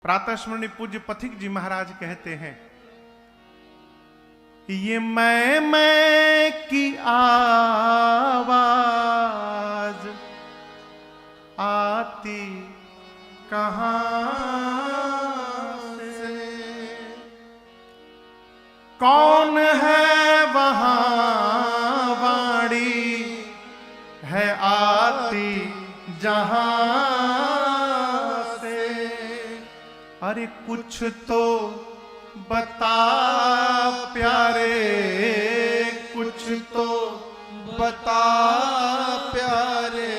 प्रातः स्मरणीय पूज्य पथिक जी महाराज कहते हैं, ये मैं की आवाज आती कहां से, कौन है वहां वाणी है आती जहां से। अरे कुछ तो बता प्यारे, कुछ तो बता प्यारे,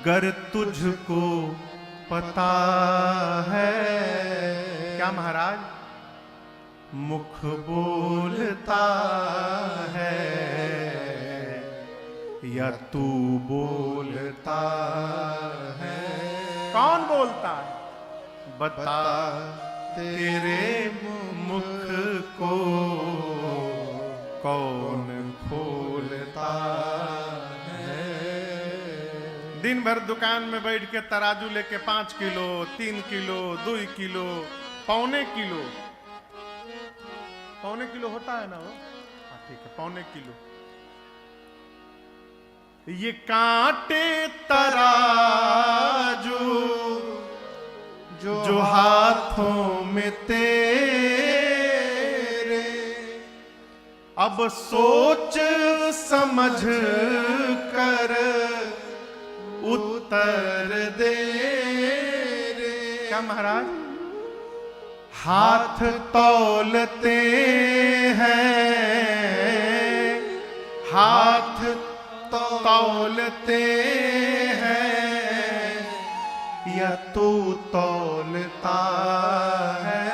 गर तुझको पता है। क्या महाराज? मुख बोलता है या तू बोलता है? कौन बोलता है? बता तेरे मुख को कौन खोलता है? दिन भर दुकान में बैठ के तराजू लेके 5 किलो, 3 किलो, 2 किलो, पौने किलो, पौने किलो होता है ना वो? हाँ ठीक है, पौने किलो। ये कांटे तराजू जो हाथों में तेरे, अब सोच समझ कर उत्तर दे रे। क्या महाराज? हाथ तौलते हैं, हाथ तौलते हैं या तू तौलता है?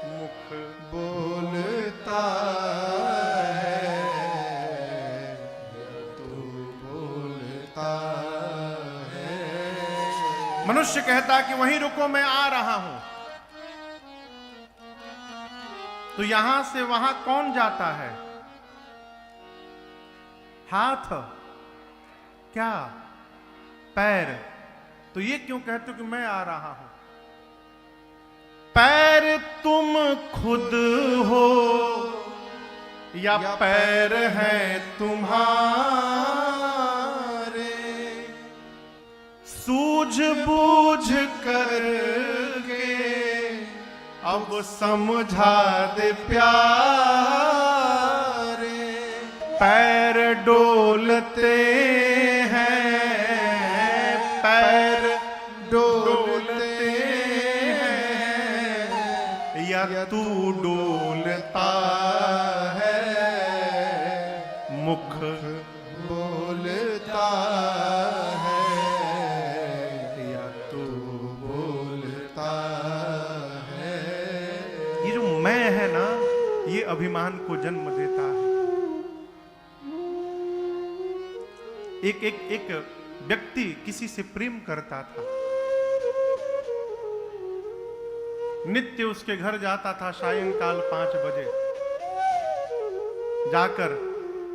मुख बोलता है तू बोलता है। मनुष्य कहता कि वहीं रुको, मैं आ रहा हूं। तो यहां से वहां कौन जाता है? हाथ? क्या पैर? तो ये क्यों कहते हो कि मैं आ रहा हूं? पैर तुम खुद हो या पैर हैं तुम्हारे? सूझबूझ करके अब समझा दे प्यारे। पैर डोलते हैं, पैर डोलते हैं या तू डोलता है? मुख बोलता है या तू बोलता है? ये जो मैं है ना, ये अभिमान को जन्म देता है। एक व्यक्ति किसी से प्रेम करता था, नित्य उसके घर जाता था सायंकाल 5 बजे, जाकर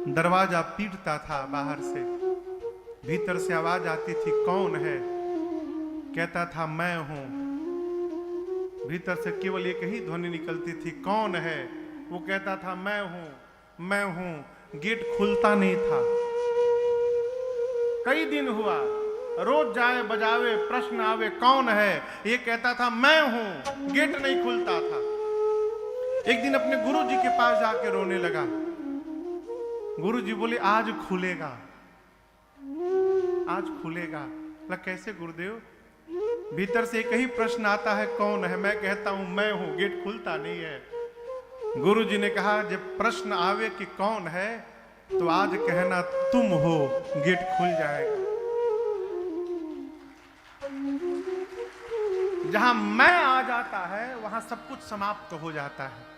दरवाजा पीटता था बाहर से। भीतर से आवाज आती थी, कौन है? कहता था मैं हूं। भीतर से केवल एक ही ध्वनि निकलती थी, कौन है? वो कहता था मैं हूं, मैं हूं। गेट खुलता नहीं था। कई दिन हुआ, रोज जाए बजावे, प्रश्न आवे कौन है? ये कहता था मैं हूं, गेट नहीं खुलता था। एक दिन अपने गुरुजी के पास जाके रोने लगा। गुरुजी बोले आज खुलेगा, आज खुलेगा। कैसे गुरुदेव? भीतर से एक ही प्रश्न आता है, कौन है? मैं कहता हूं मैं हूं, गेट खुलता नहीं है। गुरुजी ने कहा जब प्रश्न आवे कि कौन है तो आज कहना तुम हो, गेट खुल जाएगा। जहां मैं आ जाता है वहां सब कुछ समाप्त हो जाता है।